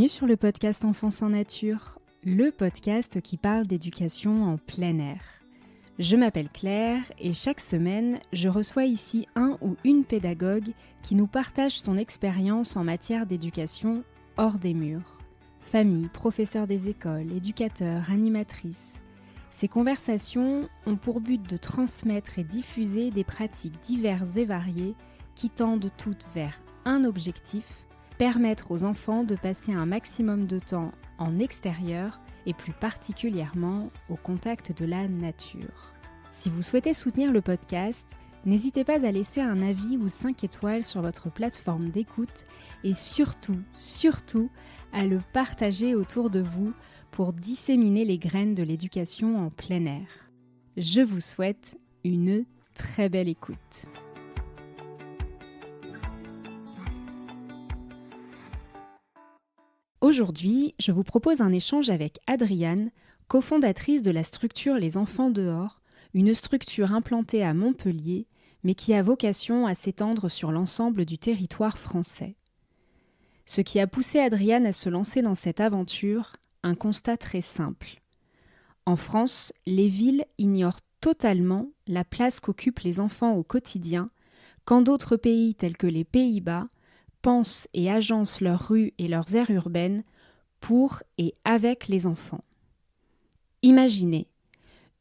Bienvenue sur le podcast Enfance en Nature, le podcast qui parle d'éducation en plein air. Je m'appelle Claire et chaque semaine, je reçois ici un ou une pédagogue qui nous partage son expérience en matière d'éducation hors des murs. Famille, professeurs des écoles, éducateurs, animatrices. Ces conversations ont pour but de transmettre et diffuser des pratiques diverses et variées qui tendent toutes vers un objectif: permettre aux enfants de passer un maximum de temps en extérieur et plus particulièrement au contact de la nature. Si vous souhaitez soutenir le podcast, n'hésitez pas à laisser un avis ou 5 étoiles sur votre plateforme d'écoute et surtout, à le partager autour de vous pour disséminer les graines de l'éducation en plein air. Je vous souhaite une très belle écoute. Aujourd'hui, je vous propose un échange avec Adriane, cofondatrice de la structure Les Enfants dehors, une structure implantée à Montpellier, mais qui a vocation à s'étendre sur l'ensemble du territoire français. Ce qui a poussé Adriane à se lancer dans cette aventure, un constat très simple. En France, les villes ignorent totalement la place qu'occupent les enfants au quotidien, quand d'autres pays tels que les Pays-Bas pensent et agencent leurs rues et leurs aires urbaines pour et avec les enfants. Imaginez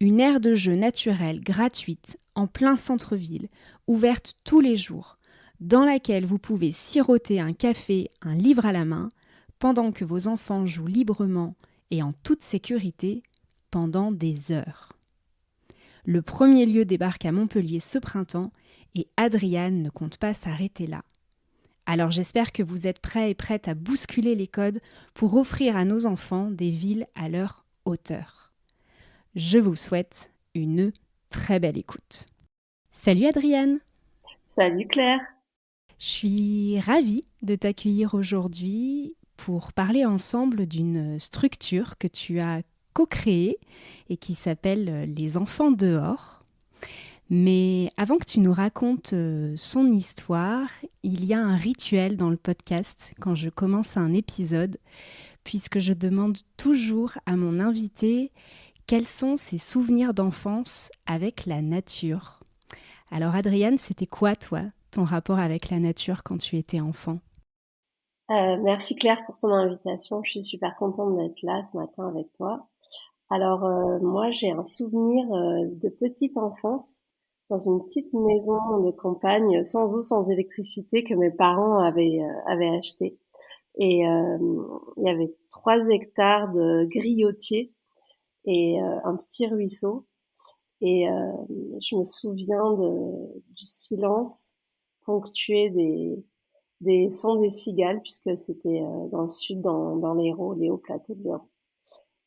une aire de jeu naturelle gratuite en plein centre-ville, ouverte tous les jours, dans laquelle vous pouvez siroter un café, un livre à la main, pendant que vos enfants jouent librement et en toute sécurité pendant des heures. Le premier lieu débarque à Montpellier ce printemps et Adriane ne compte pas s'arrêter là. Alors j'espère que vous êtes prêts et prêtes à bousculer les codes pour offrir à nos enfants des villes à leur hauteur. Je vous souhaite une très belle écoute. Salut Adriane! Salut Claire! Je suis ravie de t'accueillir aujourd'hui pour parler ensemble d'une structure que tu as co-créée et qui s'appelle Les Enfants dehors. Mais avant que tu nous racontes son histoire, il y a un rituel dans le podcast quand je commence un épisode, puisque je demande toujours à mon invité quels sont ses souvenirs d'enfance avec la nature. Alors Adriane, c'était quoi toi, ton rapport avec la nature quand tu étais enfant? Merci Claire pour ton invitation. Je suis super contente d'être là ce matin avec toi. Alors moi j'ai un souvenir de petite enfance dans une petite maison de campagne sans eau, sans électricité que mes parents avaient acheté. Et il y avait 3 hectares de griotiers et un petit ruisseau. Et je me souviens du silence ponctué des sons des cigales, puisque c'était dans le sud, dans l'Hérault, les hauts plateaux de l'Hérault.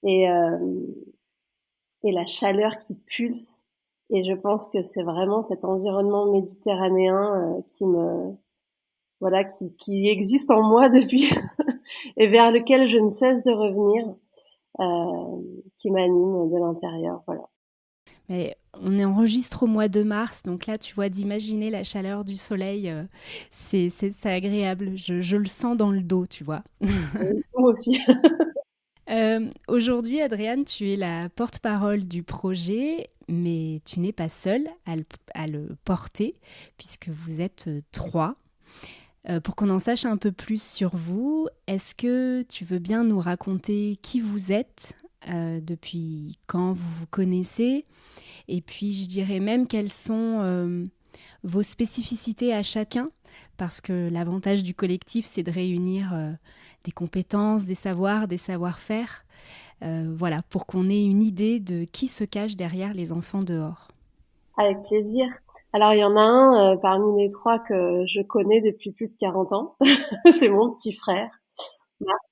Et, et la chaleur qui pulse. Et je pense que c'est vraiment cet environnement méditerranéen qui existe en moi depuis et vers lequel je ne cesse de revenir, qui m'anime de l'intérieur. Voilà. Mais on enregistre au mois de mars, donc là, tu vois, d'imaginer la chaleur du soleil, c'est agréable. Je le sens dans le dos, tu vois. Oui, moi aussi. Aujourd'hui, Adriane, tu es la porte-parole du projet, mais tu n'es pas seule à le porter, puisque vous êtes 3. Pour qu'on en sache un peu plus sur vous, est-ce que tu veux bien nous raconter qui vous êtes, depuis quand vous vous connaissez, et puis je dirais même quelles sont vos spécificités à chacun, parce que l'avantage du collectif, c'est de réunir des compétences, des savoirs, des savoir-faire, voilà, pour qu'on ait une idée de qui se cache derrière les enfants dehors. Avec plaisir. Alors, il y en a un parmi les 3 que je connais depuis plus de 40 ans. C'est mon petit frère, Marc.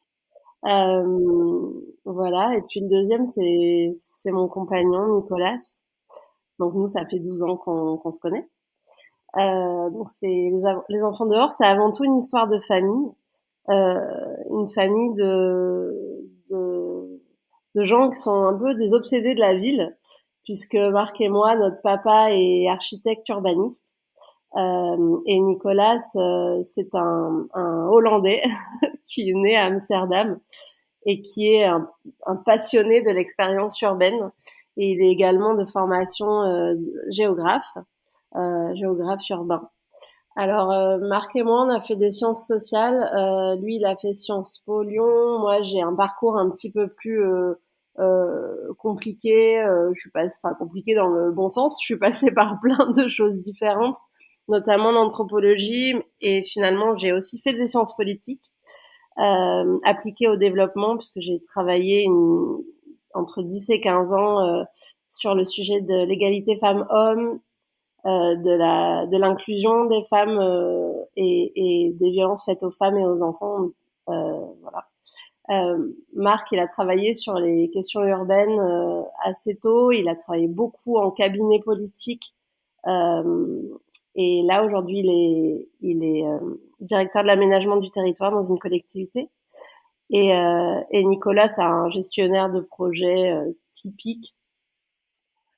Voilà. Et puis le deuxième, c'est mon compagnon, Nicolas. Donc nous, ça fait 12 ans qu'on se connaît. Donc c'est les enfants dehors, c'est avant tout une histoire de famille. Une famille de, de gens qui sont un peu des obsédés de la ville, puisque Marc et moi, notre papa est architecte urbaniste. Et Nicolas, c'est un Hollandais qui est né à Amsterdam et qui est un passionné de l'expérience urbaine. Et il est également de formation géographe, géographe urbain. Alors, Marc et moi, on a fait des sciences sociales. Lui, il a fait Sciences Po Lyon. Moi, j'ai un parcours un petit peu plus compliqué. Je suis pas, enfin compliqué dans le bon sens. Je suis passée par plein de choses différentes, notamment l'anthropologie. Et finalement, j'ai aussi fait des sciences politiques appliquées au développement, puisque j'ai travaillé entre 10 et 15 ans sur le sujet de l'égalité femmes-hommes, de l'inclusion des femmes et des violences faites aux femmes et aux enfants. Voilà. Marc, il a travaillé sur les questions urbaines assez tôt. Il a travaillé beaucoup en cabinet politique. Euh, et là, aujourd'hui, il est directeur de l'aménagement du territoire dans une collectivité. Et Nicolas, c'est un gestionnaire de projet typique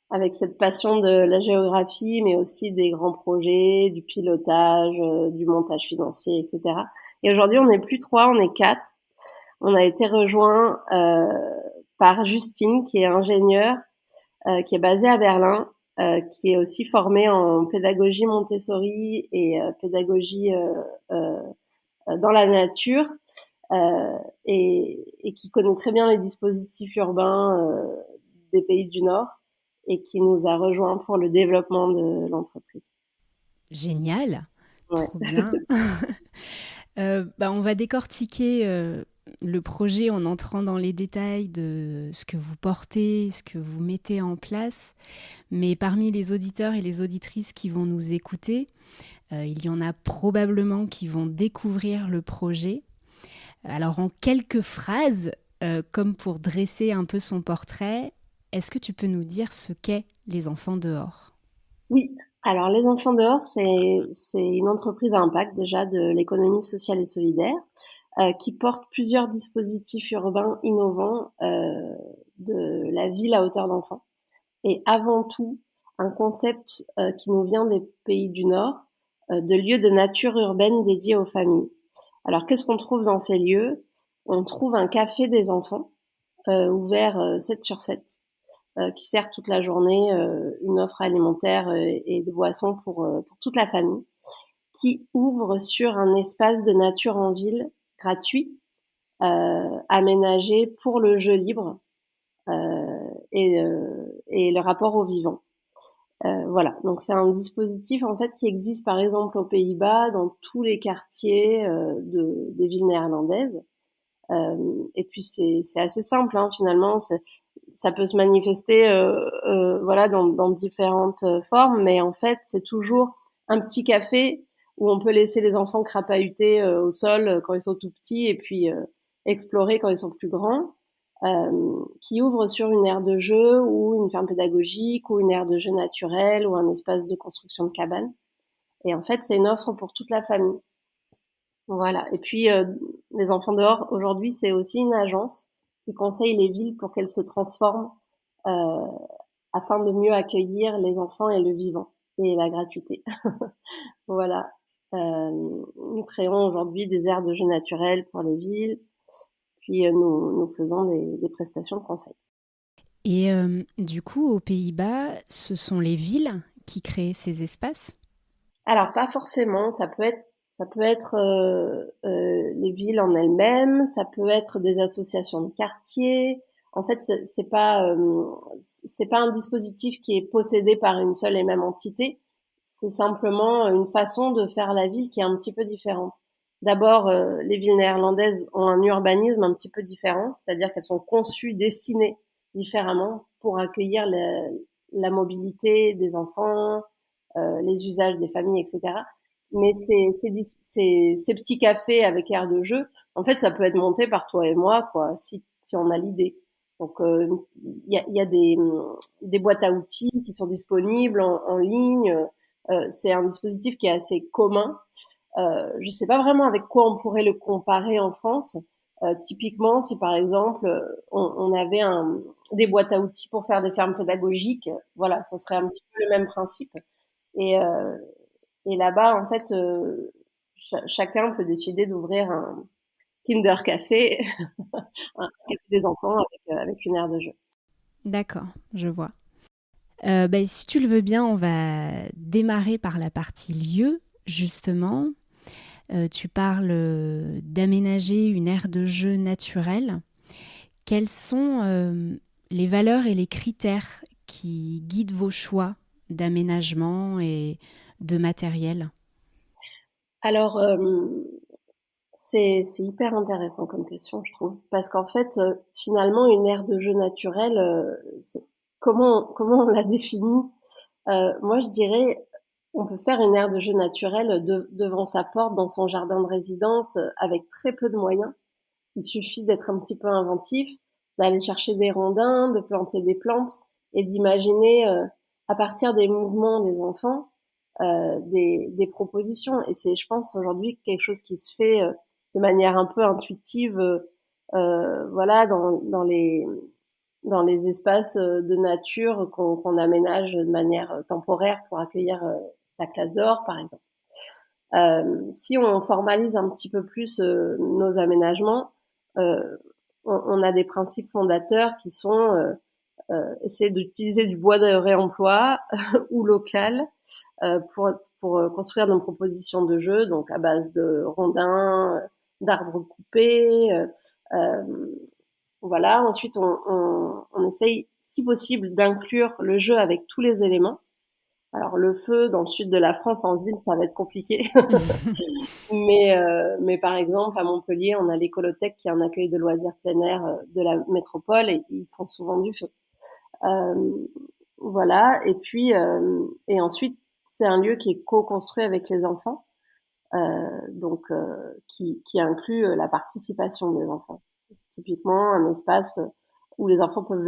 avec cette passion de la géographie, mais aussi des grands projets, du pilotage, du montage financier, etc. Et aujourd'hui, on n'est plus trois, on est quatre. On a été rejoint par Justine, qui est ingénieure, qui est basée à Berlin, qui est aussi formée en pédagogie Montessori et pédagogie dans la nature, et qui connaît très bien les dispositifs urbains des pays du Nord et qui nous a rejoints pour le développement de l'entreprise. Génial, Ouais. trop bien. On va décortiquer le projet en entrant dans les détails de ce que vous portez, ce que vous mettez en place. Mais parmi les auditeurs et les auditrices qui vont nous écouter, il y en a probablement qui vont découvrir le projet. Alors en quelques phrases, comme pour dresser un peu son portrait, est-ce que tu peux nous dire ce qu'est Les Enfants dehors ? Oui. Alors, Les Enfants dehors, c'est une entreprise à impact déjà de l'économie sociale et solidaire qui porte plusieurs dispositifs urbains innovants de la ville à hauteur d'enfant. Et avant tout, un concept qui nous vient des pays du Nord, de lieux de nature urbaine dédiés aux familles. Alors, qu'est-ce qu'on trouve dans ces lieux? On trouve un café des enfants ouvert 7 sur 7, qui sert toute la journée une offre alimentaire et de boissons pour toute la famille, qui ouvre sur un espace de nature en ville gratuit, aménagé pour le jeu libre et le rapport au vivant. Voilà, donc c'est un dispositif en fait qui existe par exemple aux Pays-Bas dans tous les quartiers des villes néerlandaises. Et puis c'est assez simple hein, finalement. Ça peut se manifester voilà dans différentes formes, mais en fait c'est toujours un petit café où on peut laisser les enfants crapahuter au sol quand ils sont tout petits et puis explorer quand ils sont plus grands, qui ouvre sur une aire de jeu ou une ferme pédagogique ou une aire de jeu naturelle ou un espace de construction de cabane. Et en fait c'est une offre pour toute la famille. Voilà. Et puis, Les Enfants dehors, aujourd'hui, c'est aussi une agence qui conseille les villes pour qu'elles se transforment euh, afin de mieux accueillir les enfants et le vivant et la gratuité. Voilà. Nous créons aujourd'hui des aires de jeux naturels pour les villes, puis nous faisons des prestations de conseil. Et du coup, aux Pays-Bas, ce sont les villes qui créent ces espaces? Alors pas forcément, ça peut être les villes en elles-mêmes, ça peut être des associations de quartier. En fait, c'est pas un dispositif qui est possédé par une seule et même entité. C'est simplement une façon de faire la ville qui est un petit peu différente. D'abord, les villes néerlandaises ont un urbanisme un petit peu différent, c'est-à-dire qu'elles sont conçues, dessinées différemment pour accueillir la mobilité des enfants, les usages des familles, etc. Mais ces petits cafés avec air de jeu, en fait, ça peut être monté par toi et moi, quoi, si on a l'idée. Donc, y a des boîtes à outils qui sont disponibles en ligne. C'est un dispositif qui est assez commun. Je sais pas vraiment avec quoi on pourrait le comparer en France. Typiquement, si par exemple on avait des boîtes à outils pour faire des fermes pédagogiques, voilà, ce serait un petit peu le même principe. Et, Et là-bas, en fait, chacun peut décider d'ouvrir un Kinder Café, un café des enfants avec une aire de jeu. D'accord, je vois. Si tu le veux bien, on va démarrer par la partie lieu, justement. Tu parles d'aménager une aire de jeu naturelle. Quelles sont les valeurs et les critères qui guident vos choix d'aménagement et de matériel? Alors, c'est hyper intéressant comme question, je trouve, parce qu'en fait, finalement, une aire de jeu naturelle, comment on la définit? Moi, je dirais, on peut faire une aire de jeu naturelle devant sa porte, dans son jardin de résidence, avec très peu de moyens. Il suffit d'être un petit peu inventif, d'aller chercher des rondins, de planter des plantes et d'imaginer, à partir des mouvements des enfants, des propositions. Et c'est, je pense, aujourd'hui quelque chose qui se fait de manière un peu intuitive, voilà, dans les espaces de nature qu'on aménage de manière temporaire pour accueillir la classe dehors, par exemple. Si on formalise un petit peu plus nos aménagements, on a des principes fondateurs qui sont essayer d'utiliser du bois de réemploi ou local pour construire nos propositions de jeu, donc à base de rondins, d'arbres coupés. Voilà. Ensuite, on essaye, si possible, d'inclure le jeu avec tous les éléments. Alors le feu dans le sud de la France en ville, ça va être compliqué. Mais par exemple, à Montpellier, on a l'écolothèque qui est un accueil de loisirs plein air de la métropole et ils font souvent du feu. Euh, voilà. Et puis, et ensuite, c'est un lieu qui est co-construit avec les enfants, donc qui inclut la participation des enfants. Typiquement, un espace où les enfants peuvent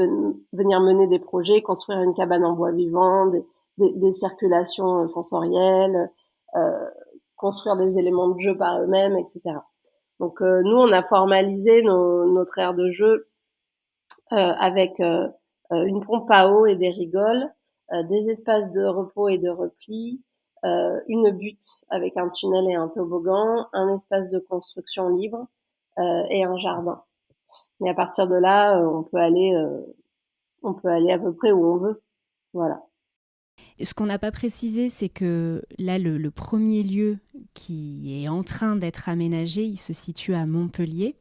venir mener des projets, construire une cabane en bois vivant, des circulations sensorielles, euh, construire des éléments de jeu par eux-mêmes, etc. Donc nous, on a formalisé notre aire de jeu avec une pompe à eau et des rigoles, des espaces de repos et de repli, une butte avec un tunnel et un toboggan, un espace de construction libre et un jardin. Mais à partir de là, on peut aller à peu près où on veut. Voilà. Ce qu'on n'a pas précisé, c'est que là, le premier lieu qui est en train d'être aménagé, il se situe à Montpellier.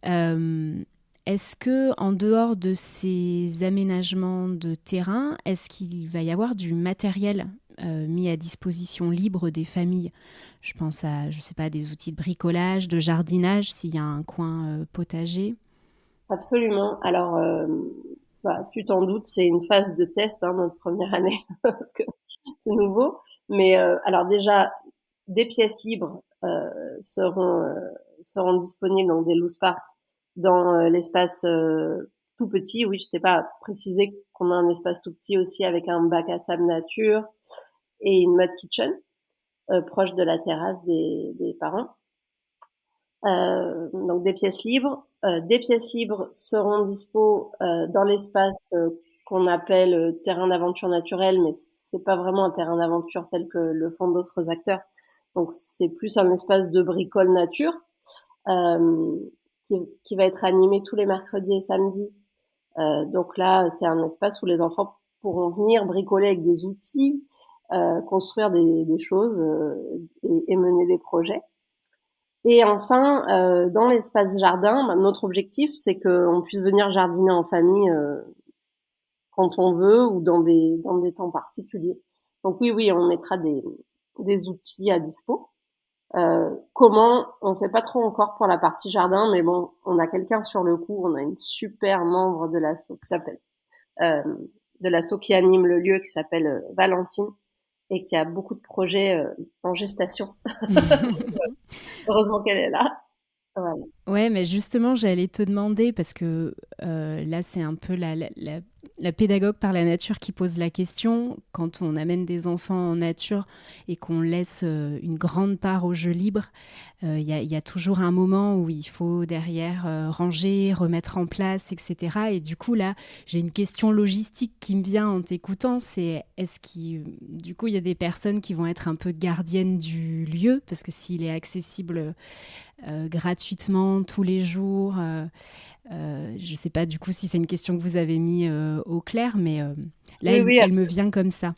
Est-ce que, en dehors de ces aménagements de terrain, est-ce qu'il va y avoir du matériel mis à disposition libre des familles? Je pense à, je sais pas, des outils de bricolage, de jardinage, s'il y a un coin potager. Absolument. Alors, bah, tu t'en doutes, c'est une phase de test, hein, notre première année, parce que c'est nouveau. Mais alors déjà, des pièces libres seront disponibles, donc des loose parts, dans l'espace tout petit. Oui, je t'ai pas précisé qu'on a un espace tout petit aussi avec un bac à sable nature et une mud kitchen proche de la terrasse des parents. Donc des pièces libres. Des pièces libres seront dispo dans l'espace qu'on appelle terrain d'aventure naturelle, mais c'est pas vraiment un terrain d'aventure tel que le font d'autres acteurs. Donc c'est plus un espace de bricole nature euh, qui va être animé tous les mercredis et samedis. Donc là, c'est un espace où les enfants pourront venir bricoler avec des outils, construire des choses et mener des projets. Et enfin, dans l'espace jardin, bah, notre objectif, c'est qu'on puisse venir jardiner en famille quand on veut ou dans des temps particuliers. Donc oui, oui, on mettra des outils à dispo. Comment, on ne sait pas trop encore pour la partie jardin, mais bon, on a quelqu'un sur le coup, on a une super membre de l'asso qui s'appelle, euh, de l'asso qui anime le lieu qui s'appelle Valentine et qui a beaucoup de projets en gestation. Heureusement qu'elle est là. Voilà. Ouais, mais justement, j'allais te demander, parce que là, c'est un peu la pédagogue par la nature qui pose la question. Quand on amène des enfants en nature et qu'on laisse une grande part au jeu libre, y a toujours un moment où il faut derrière ranger, remettre en place, etc. Et du coup, là, j'ai une question logistique qui me vient en t'écoutant. C'est est-ce qu'il, du coup, il y a des personnes qui vont être un peu gardiennes du lieu, parce que s'il est accessible gratuitement tous les jours. Je ne sais pas du coup si c'est une question que vous avez mis au clair, mais là, Oui, oui, elle me vient comme ça.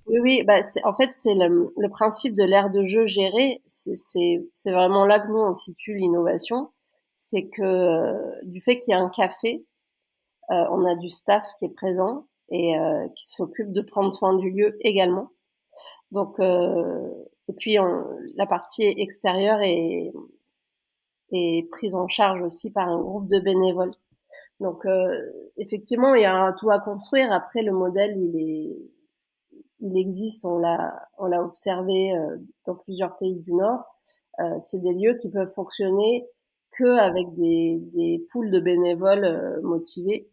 oui, oui, bah, en fait, c'est le principe de l'aire de jeu gérée. C'est vraiment là que nous, on situe l'innovation. C'est que du fait qu'il y a un café, on a du staff qui est présent et qui s'occupe de prendre soin du lieu également. Donc, et puis, la partie extérieure est prise en charge aussi par un groupe de bénévoles. Donc, effectivement, il y a un tout à construire. Après, le modèle, il existe, on l'a observé dans plusieurs pays du Nord. C'est des lieux qui peuvent fonctionner que avec des poules de bénévoles motivés.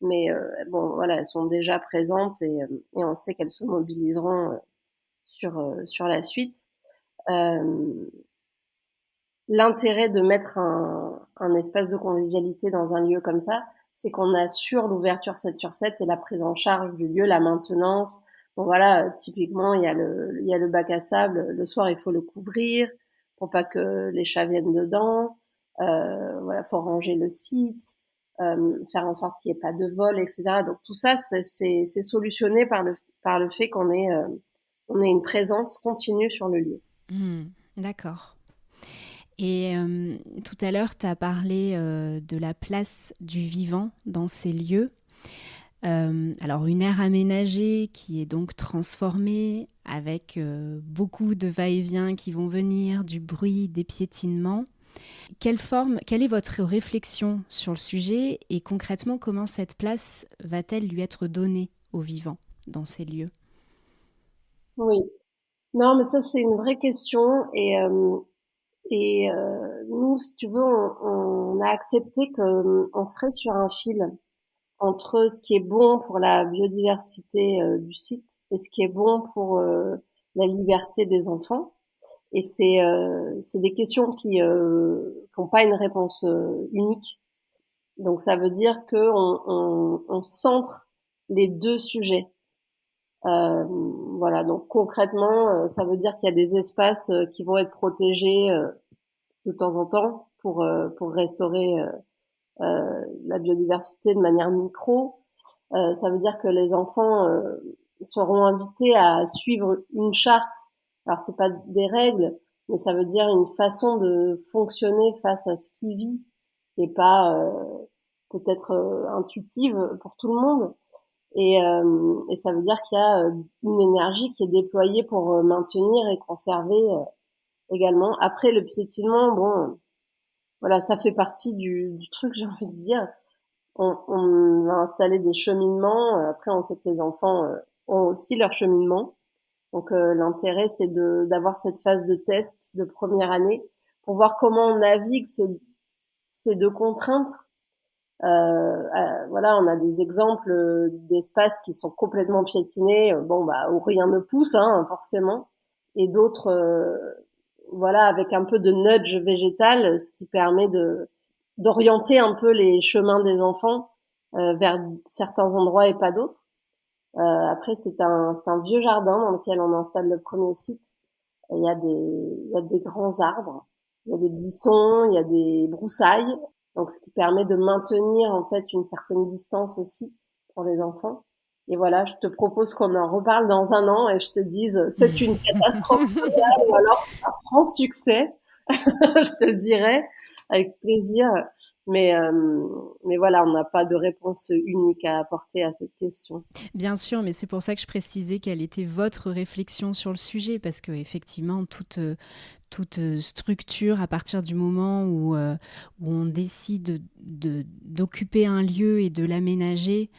Mais bon, voilà, elles sont déjà présentes et on sait qu'elles se mobiliseront sur la suite. Euh, L'intérêt de mettre un espace de convivialité dans un lieu comme ça, c'est qu'on assure l'ouverture 7 sur 7 et la prise en charge du lieu, la maintenance. Bon voilà, typiquement, il y a le bac à sable. Le soir, il faut le couvrir pour pas que les chats viennent dedans. Voilà, faut ranger le site, faire en sorte qu'il n'y ait pas de vol, etc. Donc tout ça, c'est solutionné par le fait on ait une présence continue sur le lieu. D'accord. Et tout à l'heure, tu as parlé de la place du vivant dans ces lieux. Alors, une aire aménagée qui est donc transformée avec beaucoup de va-et-vient qui vont venir, du bruit, des piétinements. Quelle est votre réflexion sur le sujet et concrètement, comment cette place va-t-elle lui être donnée aux vivants dans ces lieux? Oui. Non, mais ça, c'est une vraie question. Nous, si tu veux, on a accepté qu'on serait sur un fil entre ce qui est bon pour la biodiversité du site et ce qui est bon pour la liberté des enfants. Et c'est des questions qui n'ont pas une réponse unique. Donc ça veut dire on centre les deux sujets. Voilà, donc concrètement, ça veut dire qu'il y a des espaces qui vont être protégés de temps en temps pour restaurer la biodiversité de manière micro. Ça veut dire que les enfants seront invités à suivre une charte. Alors c'est pas des règles, mais ça veut dire une façon de fonctionner face à ce qui vit, qui est pas peut-être intuitive pour tout le monde. Et ça veut dire qu'il y a une énergie qui est déployée pour maintenir et conserver également. Après le piétinement, bon, voilà, ça fait partie du truc, j'ai envie de dire. On a installé des cheminements. Après, on sait que les enfants ont aussi leur cheminement. Donc, l'intérêt, c'est d'avoir cette phase de test de première année pour voir comment on navigue ces deux contraintes. Voilà, on a des exemples d'espaces qui sont complètement piétinés, bon, bah, où rien ne pousse, hein, forcément, et d'autres, voilà, avec un peu de nudge végétal, ce qui permet d'orienter un peu les chemins des enfants vers certains endroits et pas d'autres. Après, c'est un vieux jardin dans lequel on installe le premier site. Et il y a des grands arbres, il y a des buissons, il y a des broussailles. Donc, ce qui permet de maintenir en fait une certaine distance aussi pour les enfants. Et voilà, je te propose qu'on en reparle dans un an et je te dise c'est une catastrophe totale ou alors c'est un franc succès. Je te le dirai avec plaisir. Mais, euh, mais voilà, on n'a pas de réponse unique à apporter à cette question. Bien sûr, mais c'est pour ça que je précisais quelle était votre réflexion sur le sujet, parce que effectivement, toute structure, à partir du moment où on décide d'occuper un lieu et de l'aménager,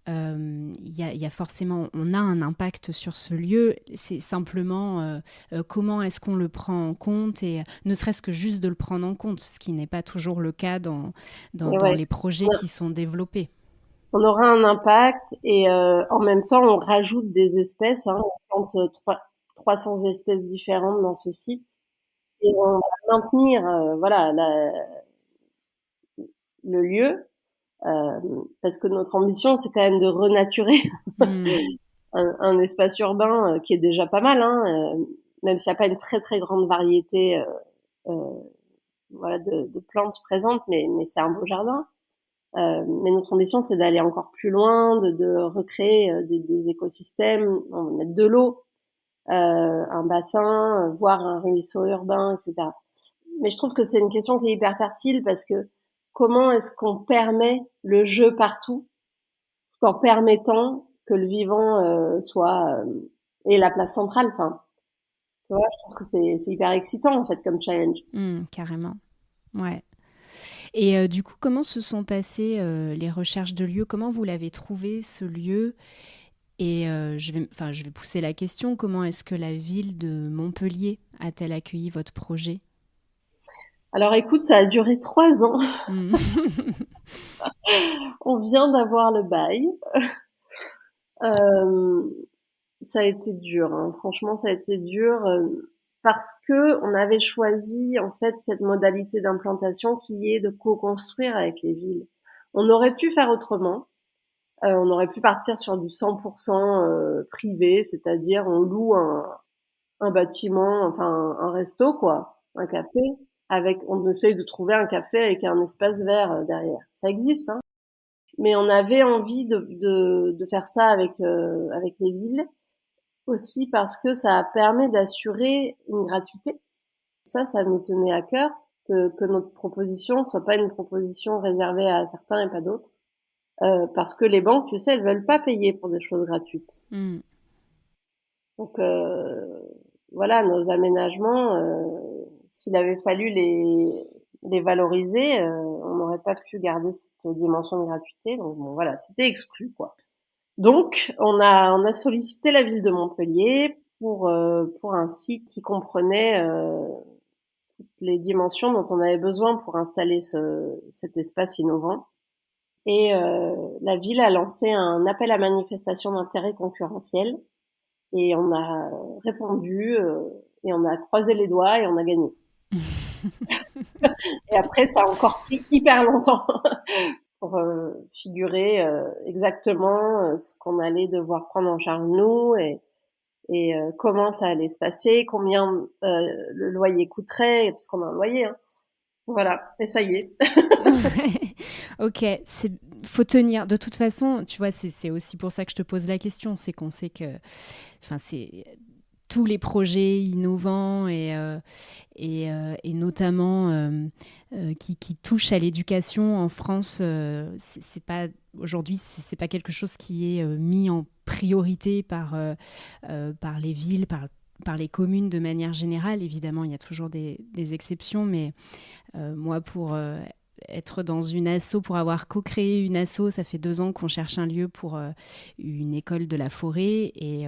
il y a forcément, on a un impact sur ce lieu. C'est simplement comment est-ce qu'on le prend en compte et ne serait-ce que juste de le prendre en compte, ce qui n'est pas toujours le cas dans Et ouais, les projets qui sont développés. On aura un impact et en même temps, on rajoute des espèces, hein. On plante 300 espèces différentes dans ce site et on va maintenir, voilà, le lieu, parce que notre ambition, c'est quand même de renaturer Hmm. un espace urbain qui est déjà pas mal, hein, même s'il n'y a pas une très très grande variété, voilà, de plantes présentes, mais c'est un beau jardin. Mais notre ambition, c'est d'aller encore plus loin, de recréer des écosystèmes, mettre de l'eau, un bassin, voire un ruisseau urbain, etc. Mais je trouve que c'est une question qui est hyper fertile parce que comment est-ce qu'on permet le jeu partout, tout en permettant que le vivant ait la place centrale. Enfin, tu vois, je trouve que c'est hyper excitant en fait comme challenge. Carrément. Ouais. Et du coup, comment se sont passées les recherches de lieux? Comment vous l'avez trouvé, ce lieu? Et je vais pousser la question, comment est-ce que la ville de Montpellier a-t-elle accueilli votre projet? Alors écoute, ça a duré 3 ans. Hmm. On vient d'avoir le bail. Euh, Ça a été dur, hein. Franchement, ça a été dur parce que on avait choisi en fait cette modalité d'implantation qui est de co-construire avec les villes. On aurait pu faire autrement. On aurait pu partir sur du 100% privé, c'est-à-dire on loue un bâtiment, enfin un resto quoi, un café, avec on essaye de trouver un café avec un espace vert derrière. Ça existe, hein. Mais on avait envie de faire ça avec les villes aussi parce que ça permet d'assurer une gratuité. Ça nous tenait à cœur que notre proposition soit pas une proposition réservée à certains et pas d'autres. Parce que les banques, tu sais, elles veulent pas payer pour des choses gratuites. Hmm. Donc voilà, nos aménagements, s'il avait fallu les valoriser, on n'aurait pas pu garder cette dimension de gratuité. Donc bon, voilà, c'était exclu quoi. Donc, on a sollicité la ville de Montpellier pour un site qui comprenait toutes les dimensions dont on avait besoin pour installer cet espace innovant. Et la ville a lancé un appel à manifestation d'intérêt concurrentiel et on a répondu et on a croisé les doigts et on a gagné. Et après, ça a encore pris hyper longtemps pour figurer exactement ce qu'on allait devoir prendre en charge nous et comment ça allait se passer, combien le loyer coûterait, parce qu'on a un loyer. Hein. Voilà, et ça y est. Ok, c'est faut tenir. De toute façon, tu vois, c'est aussi pour ça que je te pose la question, c'est qu'on sait que, enfin, c'est tous les projets innovants et notamment qui touchent à l'éducation en France, c'est pas aujourd'hui, c'est pas quelque chose qui est mis en priorité par les villes, par les communes de manière générale. Évidemment, il y a toujours des exceptions, mais moi, pour être dans une asso, pour avoir co-créé une asso, ça fait 2 ans qu'on cherche un lieu pour une école de la forêt et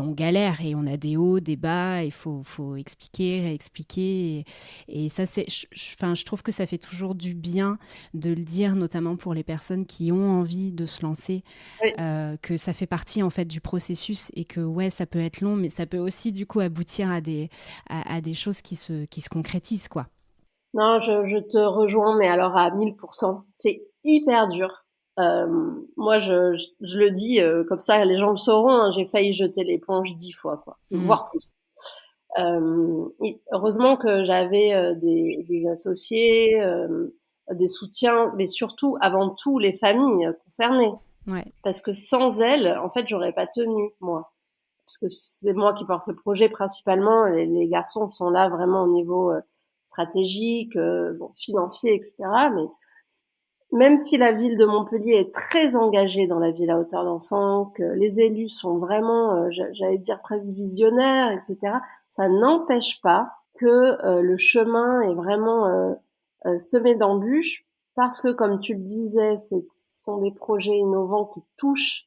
on galère et on a des hauts, des bas, il faut expliquer, réexpliquer. Et ça, je trouve que ça fait toujours du bien de le dire, notamment pour les personnes qui ont envie de se lancer, Oui. que ça fait partie en fait du processus et que ouais, ça peut être long, mais ça peut aussi du coup aboutir à des choses qui se concrétisent, quoi. Non, je te rejoins, mais alors à 1000%. C'est hyper dur. Moi, je le dis comme ça, les gens le sauront. Hein, j'ai failli jeter l'éponge 10 fois, quoi, Mm. voire plus. Heureusement que j'avais des associés, des soutiens, mais surtout, avant tout, les familles concernées. Ouais. Parce que sans elles, en fait, j'aurais pas tenu, moi. Parce que c'est moi qui porte le projet principalement. Les garçons sont là vraiment au niveau stratégique, bon, financier, etc. Mais même si la ville de Montpellier est très engagée dans la ville à hauteur d'enfant, que les élus sont vraiment, j'allais dire presque visionnaires, etc., ça n'empêche pas que le chemin est vraiment semé d'embûches, parce que, comme tu le disais, ce sont des projets innovants qui touchent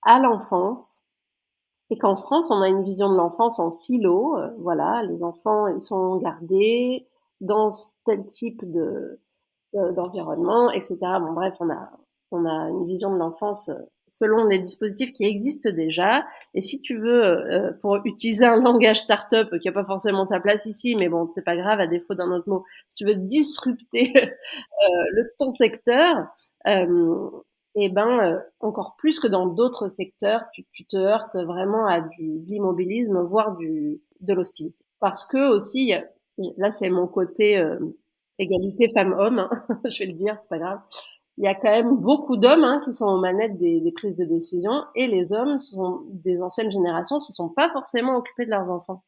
à l'enfance, et qu'en France, on a une vision de l'enfance en silo. Voilà, les enfants, ils sont gardés dans tel type d'environnement, etc. Bon, bref, On a une vision de l'enfance selon les dispositifs qui existent déjà. Et si tu veux, pour utiliser un langage start-up qui a pas forcément sa place ici, mais bon, c'est pas grave, à défaut d'un autre mot, si tu veux disrupter ton secteur, et ben encore plus que dans d'autres secteurs, tu te heurtes vraiment à de l'immobilisme, voire de l'hostilité. Parce que aussi, là c'est mon côté égalité femmes-hommes, hein, je vais le dire, c'est pas grave. Il y a quand même beaucoup d'hommes qui sont aux manettes des prises de décision, et les hommes sont des anciennes générations, se sont pas forcément occupés de leurs enfants.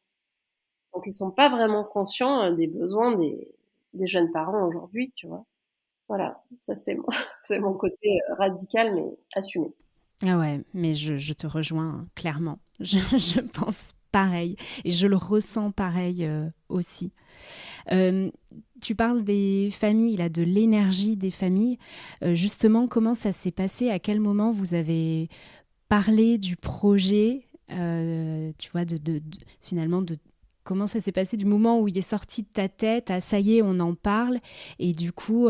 Donc ils sont pas vraiment conscients des besoins des jeunes parents aujourd'hui, tu vois. Voilà, ça c'est mon, c'est mon côté radical mais assumé. Ah ouais, mais je te rejoins clairement. Je pense pareil et je le ressens pareil aussi. Euh, Tu parles des familles, là, de l'énergie des familles. Justement, comment ça s'est passé? À quel moment vous avez parlé du projet? Tu vois, finalement, de comment ça s'est passé du moment où il est sorti de ta tête à ça y est, on en parle. Et du coup,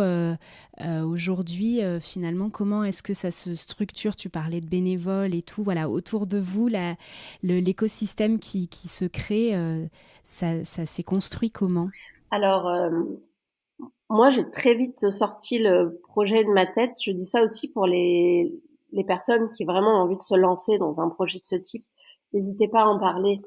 aujourd'hui, finalement, comment est-ce que ça se structure? Tu parlais de bénévoles et tout. Voilà, autour de vous, l'écosystème qui se crée, ça s'est construit comment? Alors, moi j'ai très vite sorti le projet de ma tête. Je dis ça aussi pour les personnes qui vraiment ont envie de se lancer dans un projet de ce type. N'hésitez pas à en parler.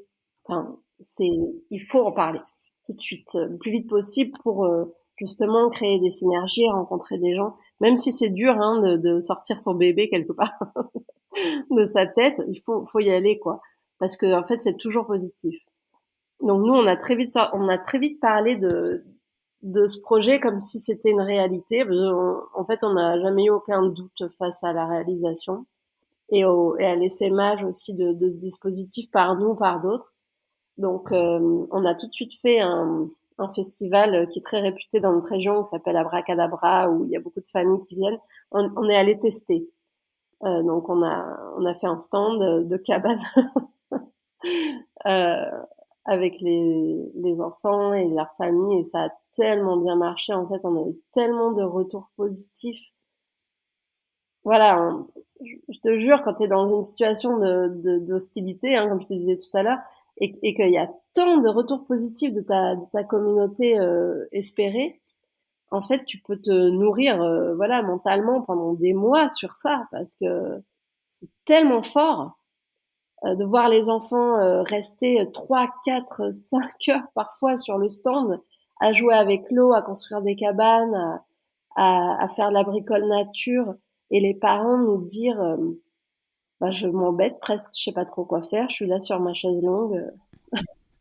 Enfin, c'est, il faut en parler tout de suite, le plus vite possible pour justement créer des synergies, rencontrer des gens. Même si c'est dur de sortir son bébé quelque part de sa tête, faut y aller quoi. Parce que en fait c'est toujours positif. Donc nous, on a très vite parlé de ce projet comme si c'était une réalité. En fait, on n'a jamais eu aucun doute face à la réalisation et à l'essaimage aussi de ce dispositif par nous, par d'autres. Donc, on a tout de suite fait un festival qui est très réputé dans notre région, qui s'appelle Abracadabra, où il y a beaucoup de familles qui viennent. On est allé tester. Donc, on a fait un stand de cabane euh, avec les enfants et leurs familles, et ça a tellement bien marché. En fait, on a eu tellement de retours positifs. Voilà, je te jure, quand tu es dans une situation d'hostilité, comme je te disais tout à l'heure, et qu'il y a tant de retours positifs de ta communauté espérée, en fait, tu peux te nourrir, voilà, mentalement pendant des mois sur ça, parce que c'est tellement fort de voir les enfants rester 3, 4, 5 heures parfois sur le stand à jouer avec l'eau, à construire des cabanes, à faire de la bricole nature, et les parents nous dire bah, je m'embête presque, je sais pas trop quoi faire, je suis là sur ma chaise longue.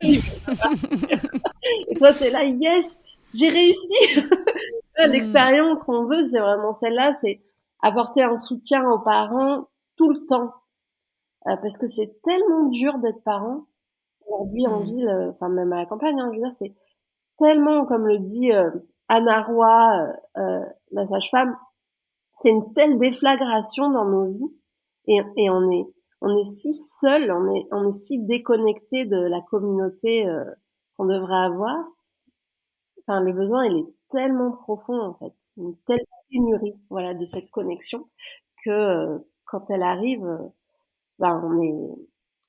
Et toi, t'es là, yes, j'ai réussi. Mm. L'expérience qu'on veut, c'est vraiment celle-là, c'est apporter un soutien aux parents tout le temps. Parce que c'est tellement dur d'être parent aujourd'hui en Mm. ville, enfin même à la campagne, je veux dire, c'est tellement, comme le dit Anna Roy, la sage-femme, c'est une telle déflagration dans nos vies, et on est si seul, on est si déconnecté de la communauté qu'on devrait avoir. Enfin, le besoin, il est tellement profond en fait, une telle pénurie, voilà, de cette connexion que quand elle arrive, ben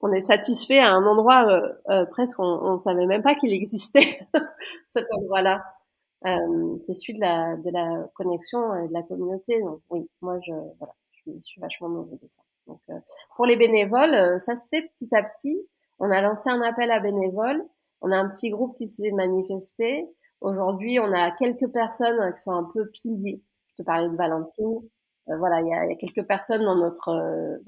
on est satisfait à un endroit presque on savait même pas qu'il existait cet endroit-là. C'est celui de la connexion et de la communauté. Donc oui, moi voilà, je suis vachement nourrie de ça. Donc pour les bénévoles, ça se fait petit à petit. On a lancé un appel à bénévoles. On a un petit groupe qui s'est manifesté. Aujourd'hui, on a quelques personnes qui sont un peu piliers. Je te parlais de Valentine. Voilà, il y a quelques personnes dans notre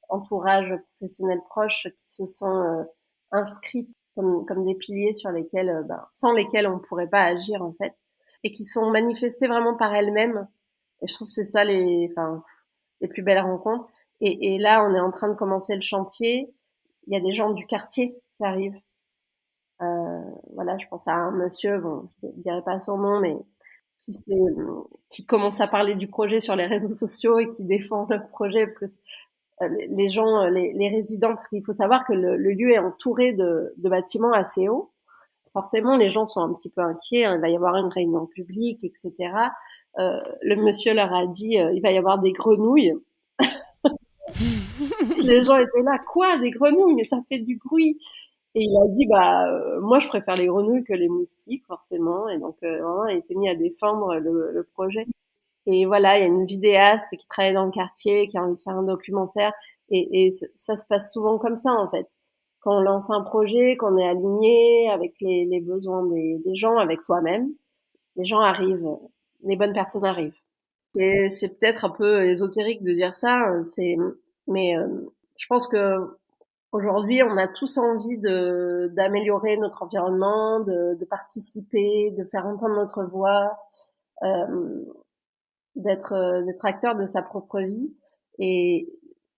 entourage professionnel proche qui se sont inscrites comme des piliers sur lesquels, sans lesquels on ne pourrait pas agir en fait, et qui sont manifestées vraiment par elles-mêmes. Et je trouve que c'est ça les plus belles rencontres. Et là, on est en train de commencer le chantier. Il y a des gens du quartier qui arrivent. Voilà, je pense à un monsieur, bon, je dirais pas son nom, mais qui s'est, qui commence à parler du projet sur les réseaux sociaux et qui défend le projet parce que les gens, les résidents, parce qu'il faut savoir que le lieu est entouré de bâtiments assez hauts. forcément, les gens sont un petit peu inquiets. Il va y avoir une réunion publique, etc. Le monsieur leur a dit, il va y avoir des grenouilles. Les gens étaient là, quoi, des grenouilles? Mais ça fait du bruit. Et il a dit, bah, moi, je préfère les grenouilles que les moustiques, forcément. Et donc, vraiment, il s'est mis à défendre le projet. Et voilà, il y a une vidéaste qui travaille dans le quartier, qui a envie de faire un documentaire. Et ça se passe souvent comme ça, en fait. Quand on lance un projet, qu'on est aligné avec les besoins des gens, avec soi-même, les gens arrivent, les bonnes personnes arrivent. C'est peut-être un peu ésotérique de dire ça, mais je pense que aujourd'hui, on a tous envie d'améliorer notre environnement, de participer, de faire entendre notre voix, euh, d'être acteur de sa propre vie. Et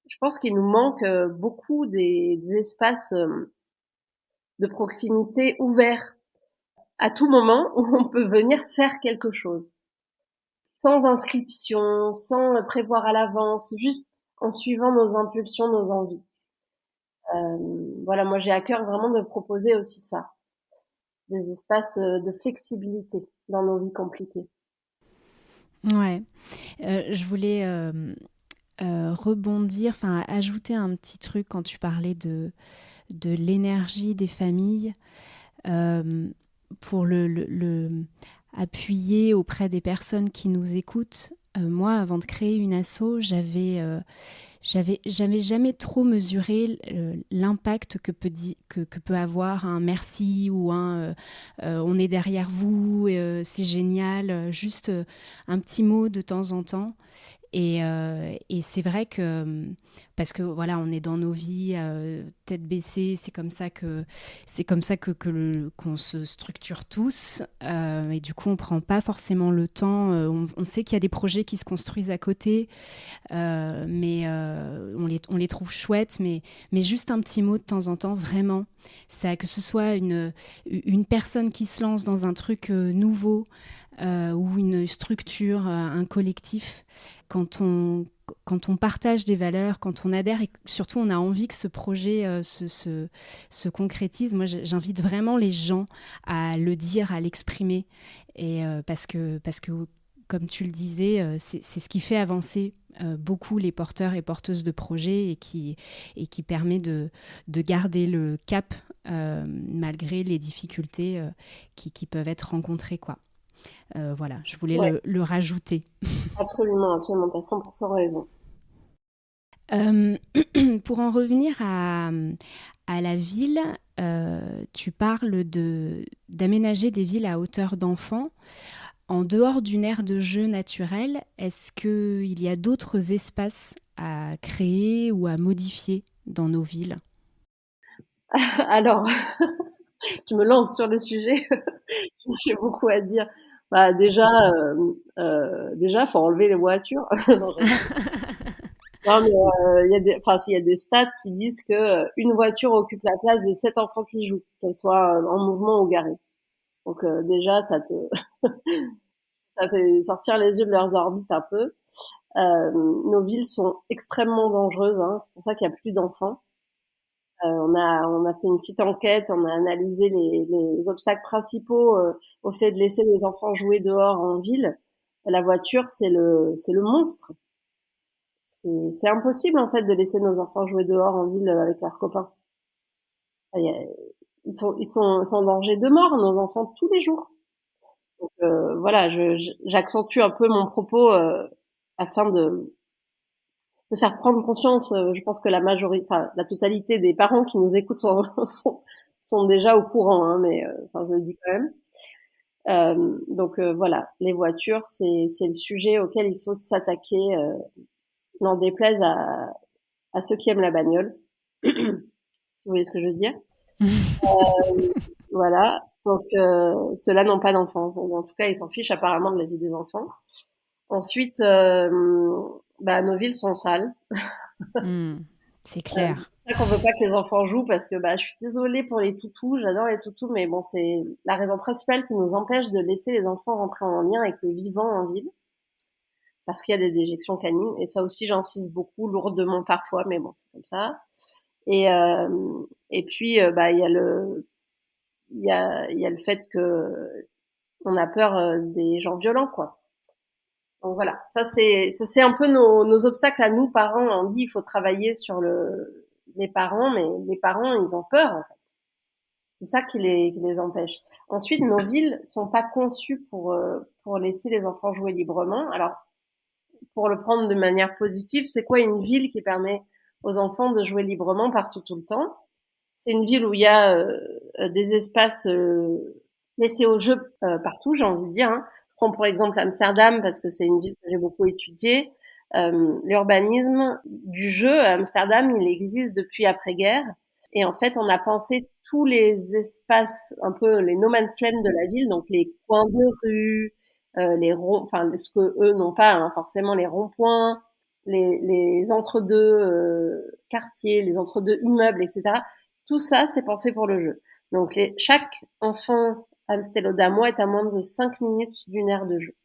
je pense qu'il nous manque beaucoup des espaces de proximité ouverts à tout moment où on peut venir faire quelque chose. Sans inscription, sans prévoir à l'avance, juste en suivant nos impulsions, nos envies. Voilà, moi j'ai à cœur vraiment de proposer aussi ça, des espaces de flexibilité dans nos vies compliquées. Ouais. Je voulais rebondir, enfin ajouter un petit truc quand tu parlais de l'énergie des familles euh, pour le appuyer auprès des personnes qui nous écoutent. Moi, avant de créer une asso, j'avais jamais trop mesuré l'impact que peut avoir un merci ou on est derrière vous, c'est génial, juste un petit mot de temps en temps. Et c'est vrai que, parce que voilà, on est dans nos vies, tête baissée, qu'on se structure tous. Et du coup, on prend pas forcément le temps. On sait qu'il y a des projets qui se construisent à côté, mais on les trouve chouettes, mais juste un petit mot de temps en temps, vraiment. Ça, que ce soit une personne qui se lance dans un truc nouveau, ou une structure, un collectif, quand on, quand on partage des valeurs, quand on adhère et surtout on a envie que ce projet se concrétise, moi j'invite vraiment les gens à le dire, à l'exprimer. Et parce que, comme tu le disais, c'est ce qui fait avancer beaucoup les porteurs et porteuses de projets et qui permet de garder le cap malgré les difficultés qui peuvent être rencontrées, quoi. Voilà, je voulais Ouais, le rajouter. absolument, absolument, t'as 100% raison. Euh, pour en revenir à la ville, tu parles d'aménager des villes à hauteur d'enfants. En dehors d'une aire de jeu naturelle, est-ce qu'il y a d'autres espaces à créer ou à modifier dans nos villes? Alors, tu me lances sur le sujet, j'ai beaucoup à dire. Bah déjà, faut enlever les voitures. Non, non, mais enfin, il y a des stats qui disent que une voiture occupe la place de 7 enfants qui jouent, qu'elles soient en mouvement ou garées. Donc déjà, ça fait sortir les yeux de leurs orbites un peu. Nos villes sont extrêmement dangereuses, hein, c'est pour ça qu'il y a plus d'enfants. On a fait une petite enquête, on a analysé les obstacles principaux au fait de laisser les enfants jouer dehors en ville. La voiture, c'est le monstre. C'est impossible en fait de laisser nos enfants jouer dehors en ville avec leurs copains. Il y a- ils sont en danger de mort, nos enfants, tous les jours. Donc voilà, j'accentue un peu mon propos afin de faire prendre conscience. Je pense que enfin la totalité des parents qui nous écoutent sont déjà au courant, hein, mais enfin je le dis quand même. Donc voilà, les voitures, c'est le sujet auquel il faut s'attaquer, n'en déplaise à ceux qui aiment la bagnole, si vous voyez ce que je veux dire. Voilà. Donc ceux-là n'ont pas d'enfants. Bon, en tout cas, ils s'en fichent apparemment de la vie des enfants. Ensuite, bah, nos villes sont sales. Hmm, c'est C'est clair. pour ça qu'on veut pas que les enfants jouent parce que bah, je suis désolée pour les toutous, j'adore les toutous, mais bon, c'est la raison principale qui nous empêche de laisser les enfants rentrer en lien avec le vivant en ville, parce qu'il y a des déjections canines, et ça aussi j'insiste beaucoup, lourdement parfois, mais bon, c'est comme ça. Et, euh, et puis, bah, il y a il y a le fait que on a peur des gens violents, quoi. Donc voilà, ça c'est un peu nos obstacles à nous parents. On dit il faut travailler sur les parents, mais les parents ils ont peur, en fait. C'est ça qui les empêche. Ensuite, nos villes sont pas conçues pour laisser les enfants jouer librement. Alors pour le prendre de manière positive, c'est quoi une ville qui permet aux enfants de jouer librement partout tout le temps? C'est une ville où il y a des espaces laissés au jeu partout, j'ai envie de dire. Hein. Je prends pour exemple Amsterdam parce que c'est une ville que j'ai beaucoup étudiée. L'urbanisme du jeu à Amsterdam, il existe depuis après-guerre. Et en fait, on a pensé tous les espaces, un peu les no man's land de la ville, donc les coins de rue, les ronds, enfin ce que eux n'ont pas hein, forcément les ronds-points, les entre-deux quartiers, les entre-deux immeubles, etc. Tout ça, c'est pensé pour le jeu. Donc chaque enfant amstelodamois est à moins de 5 minutes d'une aire de jeu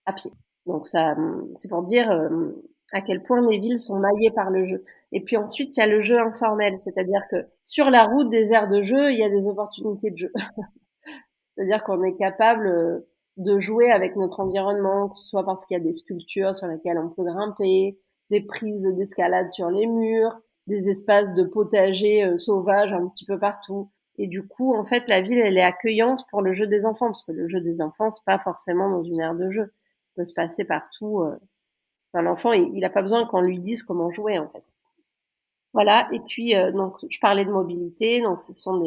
à pied. Donc ça, c'est pour dire à quel point les villes sont maillées par le jeu. Et puis ensuite, il y a le jeu informel, c'est-à-dire que sur la route des aires de jeu, il y a des opportunités de jeu. C'est-à-dire qu'on est capable de jouer avec notre environnement, que ce soit parce qu'il y a des sculptures sur lesquelles on peut grimper, des prises d'escalade sur les murs, des espaces de potager sauvages un petit peu partout. Et du coup, en fait, la ville, elle est accueillante pour le jeu des enfants, parce que le jeu des enfants, c'est pas forcément dans une aire de jeu. Il peut se passer partout. Enfin, l'enfant, il a pas besoin qu'on lui dise comment jouer, en fait. Voilà. Et puis, donc, je parlais de mobilité. Donc, ce sont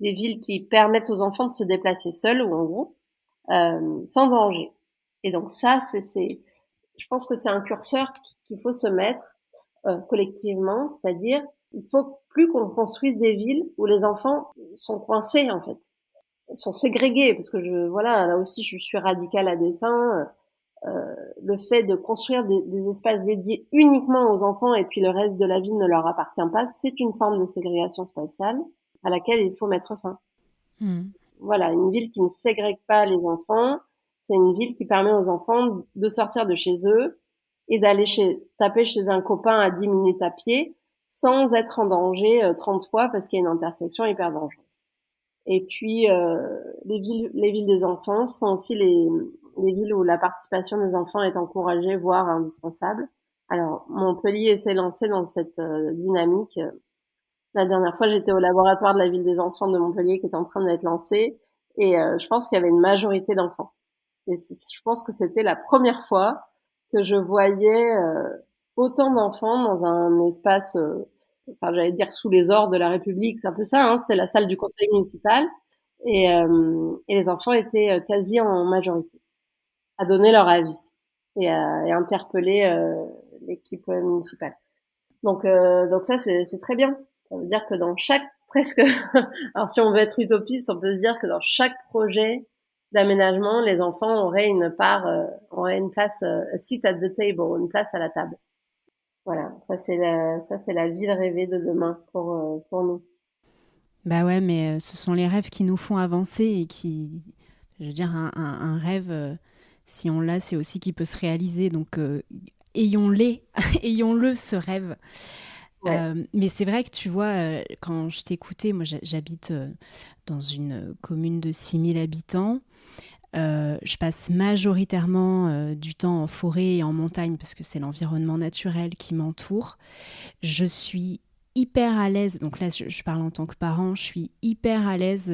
des villes qui permettent aux enfants de se déplacer seuls ou en groupe, sans danger. Et donc ça, je pense que c'est un curseur qu'il faut se mettre collectivement, c'est-à-dire il faut plus qu'on construise des villes où les enfants sont coincés en fait, sont ségrégés parce que voilà, là aussi je suis radicale à dessein. Le fait de construire des espaces dédiés uniquement aux enfants et puis le reste de la ville ne leur appartient pas, c'est une forme de ségrégation spatiale à laquelle il faut mettre fin. Hmm. Voilà, une ville qui ne ségrègue pas les enfants, c'est une ville qui permet aux enfants de sortir de chez eux et d'aller taper chez un copain à 10 minutes à pied sans être en danger 30 fois parce qu'il y a une intersection hyper dangereuse. Et puis, les villes des enfants sont aussi les villes où la participation des enfants est encouragée, voire indispensable. Alors, Montpellier s'est lancé dans cette dynamique. La dernière fois, j'étais au laboratoire de la ville des enfants de Montpellier qui était en train d'être lancé et je pense qu'il y avait une majorité d'enfants. Et je pense que c'était la première fois que je voyais autant d'enfants dans un espace, enfin j'allais dire sous les ors de la République, c'est un peu ça, hein, c'était la salle du conseil municipal et les enfants étaient quasi en majorité à donner leur avis et interpeller l'équipe municipale. Donc ça c'est très bien. Ça veut dire que dans chaque presque, alors si on veut être utopiste, on peut se dire que dans chaque projet d'aménagement, les enfants auraient une part, auraient une place, a seat at the table, une place à la table. Voilà, ça c'est la ville rêvée de demain pour nous. Bah ouais, mais ce sont les rêves qui nous font avancer et qui, je veux dire, un rêve, si on l'a, c'est aussi qui peut se réaliser. Donc, ayons-les, ayons-le, ce rêve. Ouais. Mais c'est vrai que tu vois, quand je t'écoutais, moi j'habite dans une commune de 6 000 habitants. Je passe majoritairement du temps en forêt et en montagne parce que c'est l'environnement naturel qui m'entoure. Je suis hyper à l'aise, donc là je parle en tant que parent, je suis hyper à l'aise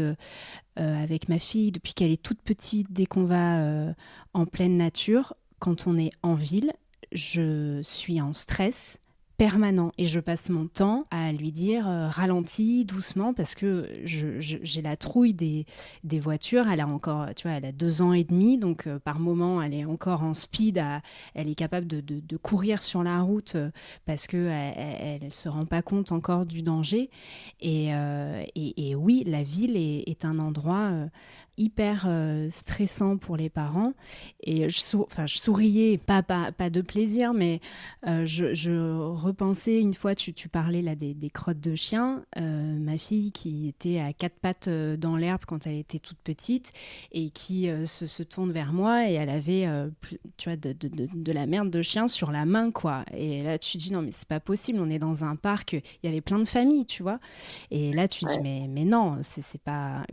avec ma fille depuis qu'elle est toute petite, dès qu'on va en pleine nature. Quand on est en ville, je suis en stress permanent et je passe mon temps à lui dire ralentis doucement parce que j'ai la trouille des voitures. Elle a encore, tu vois, elle a 2 ans et demi, donc par moment elle est encore en speed, elle est capable de courir sur la route parce que elle se rend pas compte encore du danger. Et oui, la ville est un endroit hyper stressant pour les parents. Et je souriais, pas de plaisir, mais je repensais une fois, tu parlais là des crottes de chien, ma fille qui était à quatre pattes dans l'herbe quand elle était toute petite et qui se tourne vers moi et elle avait tu vois, de la merde de chien sur la main, quoi. Et là, tu te dis, non, mais c'est pas possible, on est dans un parc, il y avait plein de familles, tu vois. Et là, tu te dis, Ouais. mais non, c'est pas.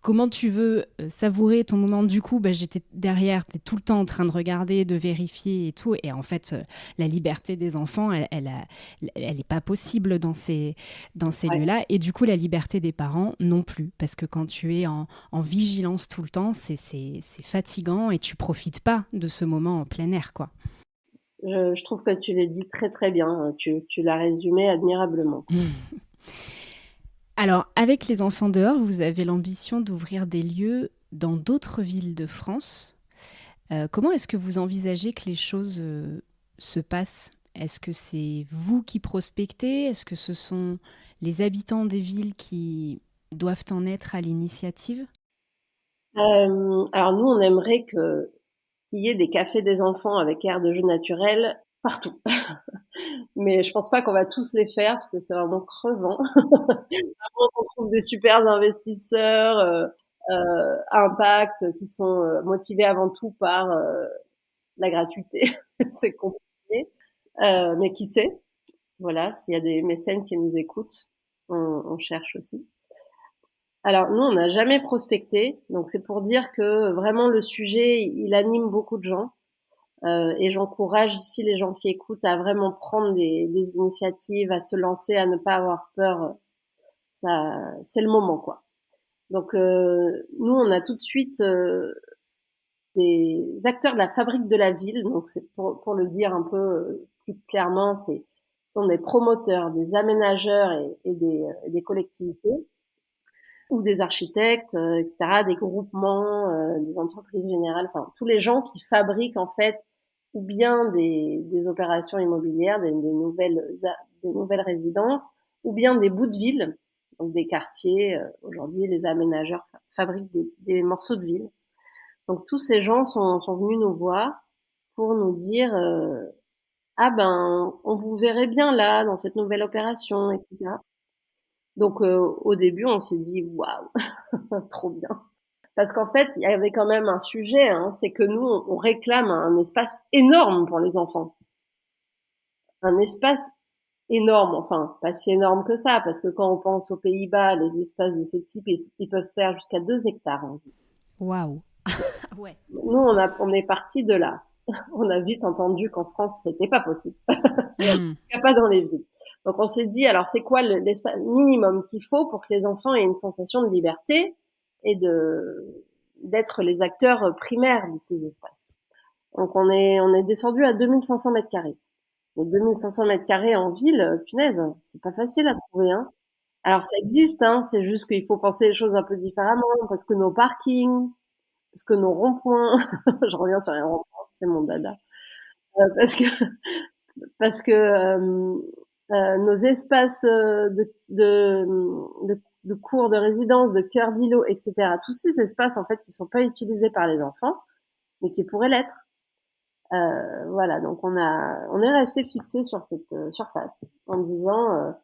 Comment tu veux savourer ton moment? Du coup, bah, j'étais derrière, t'es tout le temps en train de regarder, de vérifier et tout. Et en fait, la liberté des enfants, elle est pas possible dans ces Ouais. lieux-là. Et du coup, la liberté des parents non plus. Parce que quand tu es en vigilance tout le temps, c'est fatigant et tu profites pas de ce moment en plein air, quoi. Je trouve que tu l'as dit très très bien. Tu l'as résumé admirablement. Alors, avec les enfants dehors, vous avez l'ambition d'ouvrir des lieux dans d'autres villes de France. Comment est-ce que vous envisagez que les choses se passent? Est-ce que c'est vous qui prospectez? Est-ce que ce sont les habitants des villes qui doivent en être à l'initiative? Alors nous, on aimerait que qu'il y ait des cafés des enfants avec aire de jeu naturel partout. Mais je pense pas qu'on va tous les faire parce que c'est vraiment crevant. Faut qu'on trouve des super investisseurs impact qui sont motivés avant tout par la gratuité. C'est compliqué. Mais qui sait? Voilà, s'il y a des mécènes qui nous écoutent, on cherche aussi. Alors nous, on n'a jamais prospecté, donc c'est pour dire que vraiment le sujet, il anime beaucoup de gens. Et j'encourage ici les gens qui écoutent à vraiment prendre des initiatives, à se lancer, à ne pas avoir peur. Ça, c'est le moment, quoi. Donc nous, on a tout de suite des acteurs de la fabrique de la ville. Donc c'est pour le dire un peu plus clairement, ce sont des promoteurs, des aménageurs et des collectivités ou des architectes, etc., des groupements, des entreprises générales, enfin tous les gens qui fabriquent en fait ou bien des opérations immobilières, des nouvelles résidences, ou bien des bouts de ville, donc des quartiers. Aujourd'hui, les aménageurs fabriquent des morceaux de ville. Donc tous ces gens sont venus nous voir pour nous dire ah ben on vous verrait bien là dans cette nouvelle opération, etc. Donc au début on s'est dit waouh trop bien parce qu'en fait il y avait quand même un sujet, hein, c'est que nous on réclame un espace énorme pour les enfants, un espace énorme, enfin pas si énorme que ça parce que quand on pense aux Pays-Bas les espaces de ce type ils peuvent faire jusqu'à 2 hectares en ville. Waouh! Ouais. Nous on est parti de là. On a vite entendu qu'en France c'était pas possible. Hmm. Pas dans les villes. Donc on s'est dit, alors c'est quoi l'espace minimum qu'il faut pour que les enfants aient une sensation de liberté et d'être les acteurs primaires de ces espaces. Donc on est descendu à 2500 mètres carrés. Mais 2500 mètres carrés en ville, punaise, c'est pas facile à trouver, hein. Alors ça existe, hein, c'est juste qu'il faut penser les choses un peu différemment, parce que nos parkings, parce que nos ronds-points, je reviens sur les ronds-points, c'est mon dada, parce que nos espaces de cours de résidence, de cœur d'îlot, etc. Tous ces espaces en fait qui sont pas utilisés par les enfants, mais qui pourraient l'être. Voilà, donc on est resté fixé sur cette surface en disant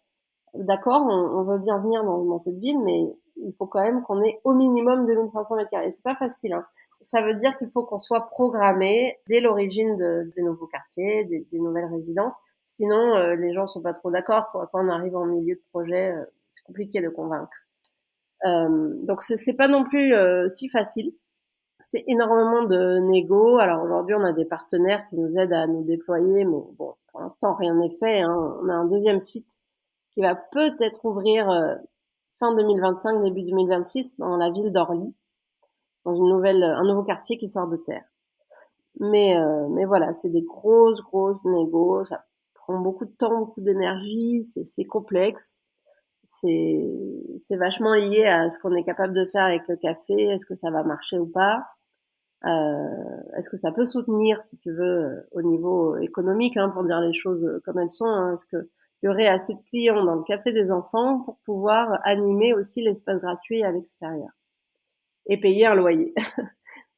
d'accord, on veut bien venir dans cette ville, mais il faut quand même qu'on ait au minimum 2500 mètres carrés. C'est pas facile, hein. Ça veut dire qu'il faut qu'on soit programmé dès l'origine des nouveaux quartiers, des nouvelles résidences. Sinon, les gens sont pas trop d'accord. Quand on arrive en milieu de projet, c'est compliqué de convaincre. Donc c'est pas non plus si facile. C'est énormément de négo. Alors aujourd'hui, on a des partenaires qui nous aident à nous déployer, mais bon, pour l'instant, rien n'est fait, hein. On a un deuxième site qui va peut-être ouvrir fin 2025, début 2026 dans la ville d'Orly, dans un nouveau quartier qui sort de terre. Mais voilà, c'est des grosses négos, ça prend beaucoup de temps, beaucoup d'énergie, c'est complexe, c'est c'est vachement lié à ce qu'on est capable de faire avec le café, est-ce que ça va marcher ou pas, est-ce que ça peut soutenir, si tu veux, au niveau économique, hein, pour dire les choses comme elles sont, hein, est-ce que il y aurait assez de clients dans le café des enfants pour pouvoir animer aussi l'espace gratuit à l'extérieur. et payer un loyer.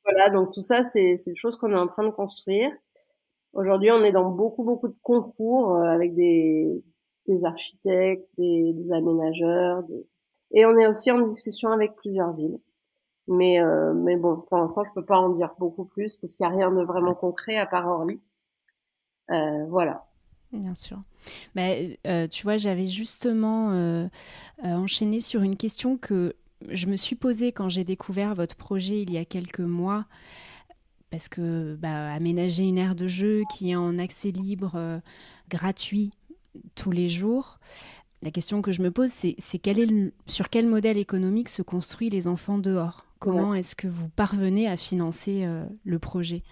Voilà, donc tout ça, c'est des choses qu'on est en train de construire. Aujourd'hui, on est dans beaucoup, beaucoup de concours avec des architectes, des aménageurs, et on est aussi en discussion avec plusieurs villes. Mais bon, pour l'instant, je peux pas en dire beaucoup plus parce qu'il y a rien de vraiment concret à part Orly. Voilà. Bien sûr. Bah, tu vois, j'avais justement enchaîné sur une question que je me suis posée quand j'ai découvert votre projet il y a quelques mois, parce que aménager une aire de jeu qui est en accès libre, gratuit tous les jours, la question que je me pose, c'est sur quel modèle économique se construit les enfants dehors. Ouais. Comment est-ce que vous parvenez à financer le projet?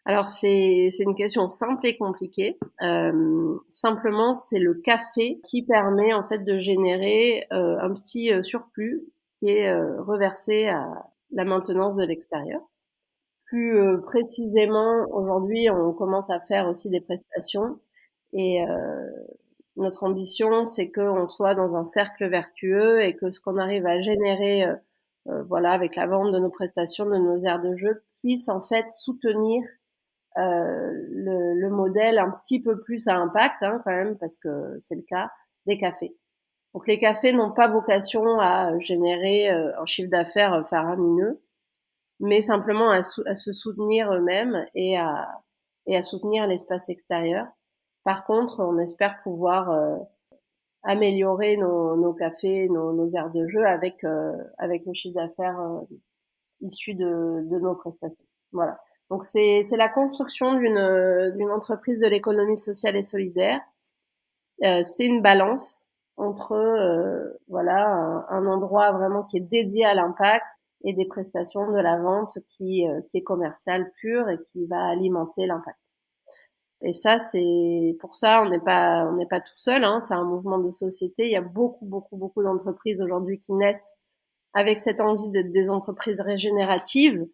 Alors c'est une question simple et compliquée. Simplement, c'est le café qui permet en fait de générer un petit surplus qui est reversé à la maintenance de l'extérieur. Plus précisément, aujourd'hui, on commence à faire aussi des prestations et notre ambition, c'est qu'on soit dans un cercle vertueux et que ce qu'on arrive à générer, voilà, avec la vente de nos prestations, de nos aires de jeu, puisse en fait soutenir le modèle un petit peu plus à impact, hein, quand même, parce que c'est le cas des cafés. Donc les cafés n'ont pas vocation à générer un chiffre d'affaires faramineux, mais simplement à se soutenir eux-mêmes et à soutenir l'espace extérieur. Par contre, on espère pouvoir améliorer nos cafés, nos aires de jeu avec le chiffre d'affaires issu de nos prestations. Voilà. Donc c'est la construction d'une entreprise de l'économie sociale et solidaire. C'est une balance entre voilà un endroit vraiment qui est dédié à l'impact et des prestations de la vente qui est commerciale pure et qui va alimenter l'impact. Et ça, c'est pour ça, on n'est pas tout seul, hein, c'est un mouvement de société. Il y a beaucoup, beaucoup, beaucoup d'entreprises aujourd'hui qui naissent avec cette envie d'être des entreprises régénératives,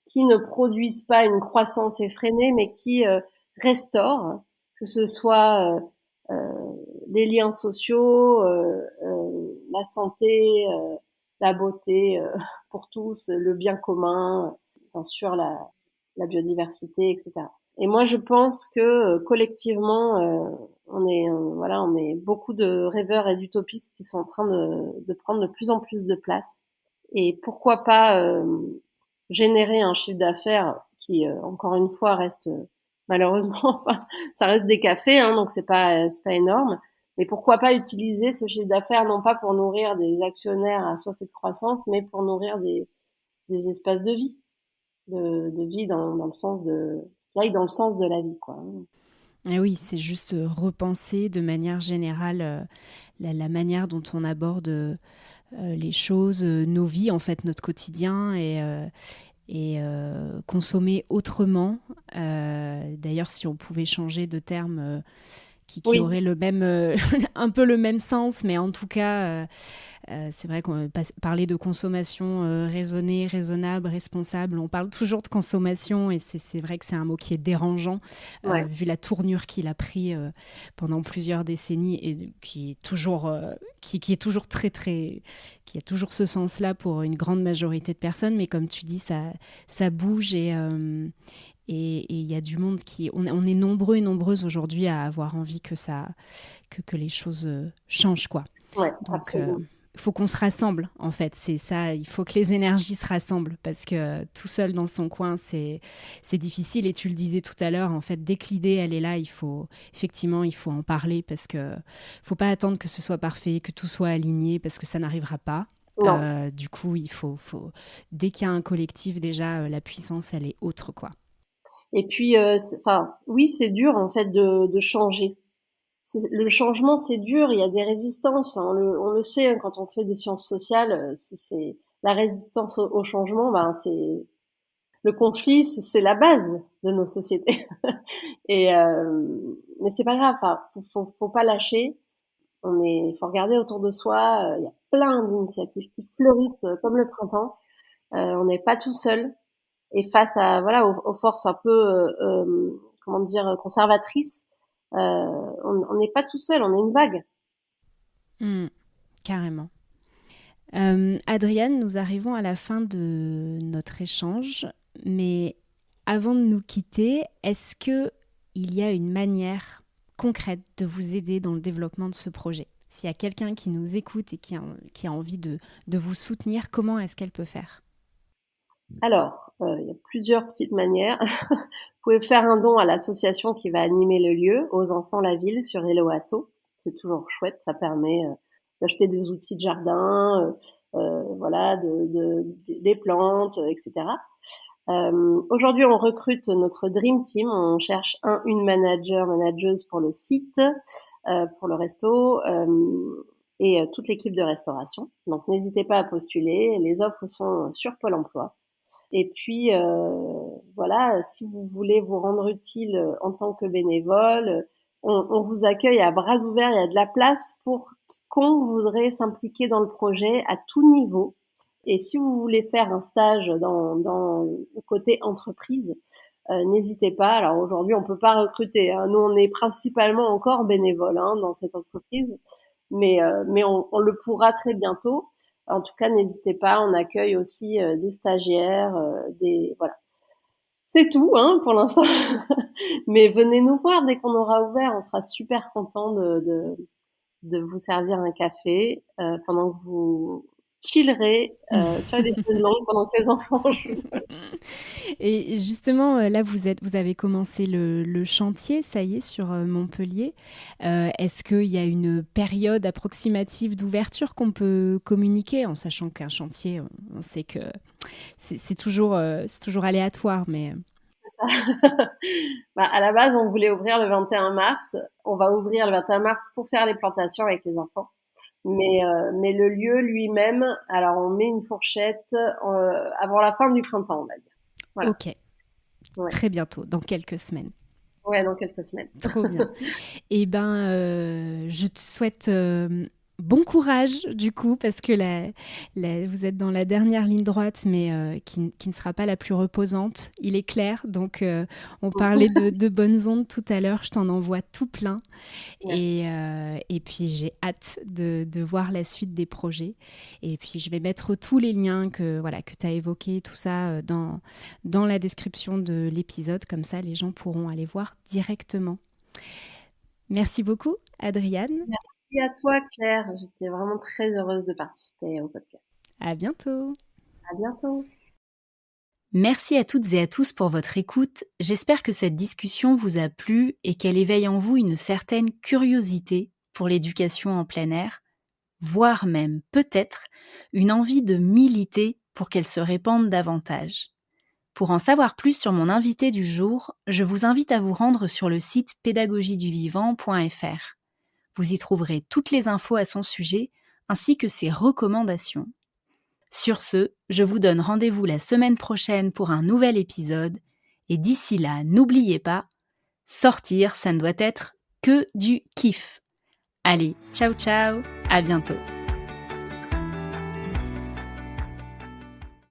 qui ne produisent pas une croissance effrénée, mais qui restaurent, que ce soit les liens sociaux, la santé, la beauté pour tous, le bien commun, bien sûr la biodiversité, etc. Et moi, je pense que collectivement, voilà, on est beaucoup de rêveurs et d'utopistes qui sont en train de prendre de plus en plus de place. Et pourquoi pas générer un chiffre d'affaires qui, encore une fois, reste malheureusement, enfin, ça reste des cafés, hein, donc c'est pas énorme. Mais pourquoi pas utiliser ce chiffre d'affaires non pas pour nourrir des actionnaires assoiffés de croissance, mais pour nourrir des espaces de vie dans le sens de, qui aillent dans le sens de la vie, quoi. Et oui, c'est juste repenser de manière générale la manière dont on aborde les choses, nos vies, en fait, notre quotidien et consommer autrement. D'ailleurs, si on pouvait changer de terme qui Oui, aurait le même, un peu le même sens, mais en tout cas, c'est vrai qu'on va parler de consommation raisonnée, raisonnable, responsable. On parle toujours de consommation et c'est vrai que c'est un mot qui est dérangeant ouais. vu la tournure qu'il a pris pendant plusieurs décennies et qui est toujours qui a toujours ce sens-là pour une grande majorité de personnes. Mais comme tu dis, ça bouge et il y a du monde on est nombreux et nombreuses aujourd'hui à avoir envie que les choses changent, quoi. Ouais, Donc, absolument. il faut qu'on se rassemble, en fait. C'est ça, il faut que les énergies se rassemblent parce que tout seul dans son coin, c'est difficile. Et tu le disais tout à l'heure, en fait, dès que l'idée, elle est là, effectivement, il faut en parler parce que faut pas attendre que ce soit parfait, que tout soit aligné parce que ça n'arrivera pas. Non. Du coup, dès qu'il y a un collectif, déjà, la puissance, elle est autre, quoi. Et puis, enfin, oui, c'est dur en fait de changer. Le changement, c'est dur. Il y a des résistances. Enfin, on le sait hein, quand on fait des sciences sociales. C'est la résistance au changement. Ben, c'est le conflit, c'est la base de nos sociétés. Et mais c'est pas grave. Enfin, faut pas lâcher. Faut regarder autour de soi. Il y a plein d'initiatives qui fleurissent comme le printemps. On n'est pas tout seul. Et face à voilà aux forces un peu comment dire conservatrices, on n'est pas tout seul, on est une vague. Mm, carrément. Adriane, nous arrivons à la fin de notre échange, mais avant de nous quitter, est-ce que il y a une manière concrète de vous aider dans le développement de ce projet? S'il y a quelqu'un qui nous écoute et qui a envie de vous soutenir, comment est-ce qu'elle peut faire? Alors, il y a plusieurs petites manières. Vous pouvez faire un don à l'association qui va animer le lieu, Aux enfants la ville, sur Hello Asso. C'est toujours chouette, ça permet d'acheter des outils de jardin, voilà, des plantes, etc. Aujourd'hui, on recrute notre Dream Team. On cherche une manageuse pour le site, pour le resto, et toute l'équipe de restauration. Donc, n'hésitez pas à postuler. Les offres sont sur Pôle emploi. Et puis, voilà, si vous voulez vous rendre utile en tant que bénévole, on vous accueille à bras ouverts. Il y a de la place pour quiconque voudrait s'impliquer dans le projet à tout niveau. Et si vous voulez faire un stage dans le côté entreprise, n'hésitez pas. Alors aujourd'hui, on peut pas recruter, hein. Nous, on est principalement encore bénévoles, hein, dans cette entreprise, mais on le pourra très bientôt. En tout cas, n'hésitez pas. On accueille aussi des stagiaires, voilà. C'est tout, hein, pour l'instant. Mais venez nous voir dès qu'on aura ouvert. On sera super content de vous servir un café pendant que vous chillerez sur des chaises longues pendant que les enfants jouent. Et justement, là, vous avez commencé le chantier, ça y est, sur Montpellier. Est-ce qu'il y a une période approximative d'ouverture qu'on peut communiquer, en sachant qu'un chantier, on sait que c'est toujours aléatoire, mais... Ça. Bah, à la base, on voulait ouvrir le 21 mars. On va ouvrir le 21 mars pour faire les plantations avec les enfants. Mais le lieu lui-même, alors on met une fourchette avant la fin du printemps, on va dire. Voilà. Ok, Ouais. très bientôt, dans quelques semaines. Ouais, dans quelques semaines. Trop bien. Eh ben, je te souhaite bon courage du coup, parce que vous êtes dans la dernière ligne droite, mais qui ne sera pas la plus reposante, il est clair. Donc, on parlait de bonnes ondes tout à l'heure, je t'en envoie tout plein. Et puis, j'ai hâte de voir la suite des projets. Et puis, je vais mettre tous les liens que tu as évoqués, tout ça, dans la description de l'épisode. Comme ça, les gens pourront aller voir directement. Merci beaucoup, Adriane. Merci à toi, Claire. J'étais vraiment très heureuse de participer au podcast. À bientôt. À bientôt. Merci à toutes et à tous pour votre écoute. J'espère que cette discussion vous a plu et qu'elle éveille en vous une certaine curiosité pour l'éducation en plein air, voire même, peut-être, une envie de militer pour qu'elle se répande davantage. Pour en savoir plus sur mon invité du jour, je vous invite à vous rendre sur le site pédagogieduvivant.fr. Vous y trouverez toutes les infos à son sujet, ainsi que ses recommandations. Sur ce, je vous donne rendez-vous la semaine prochaine pour un nouvel épisode, et d'ici là, n'oubliez pas, sortir, ça ne doit être que du kiff. Allez, ciao ciao, à bientôt.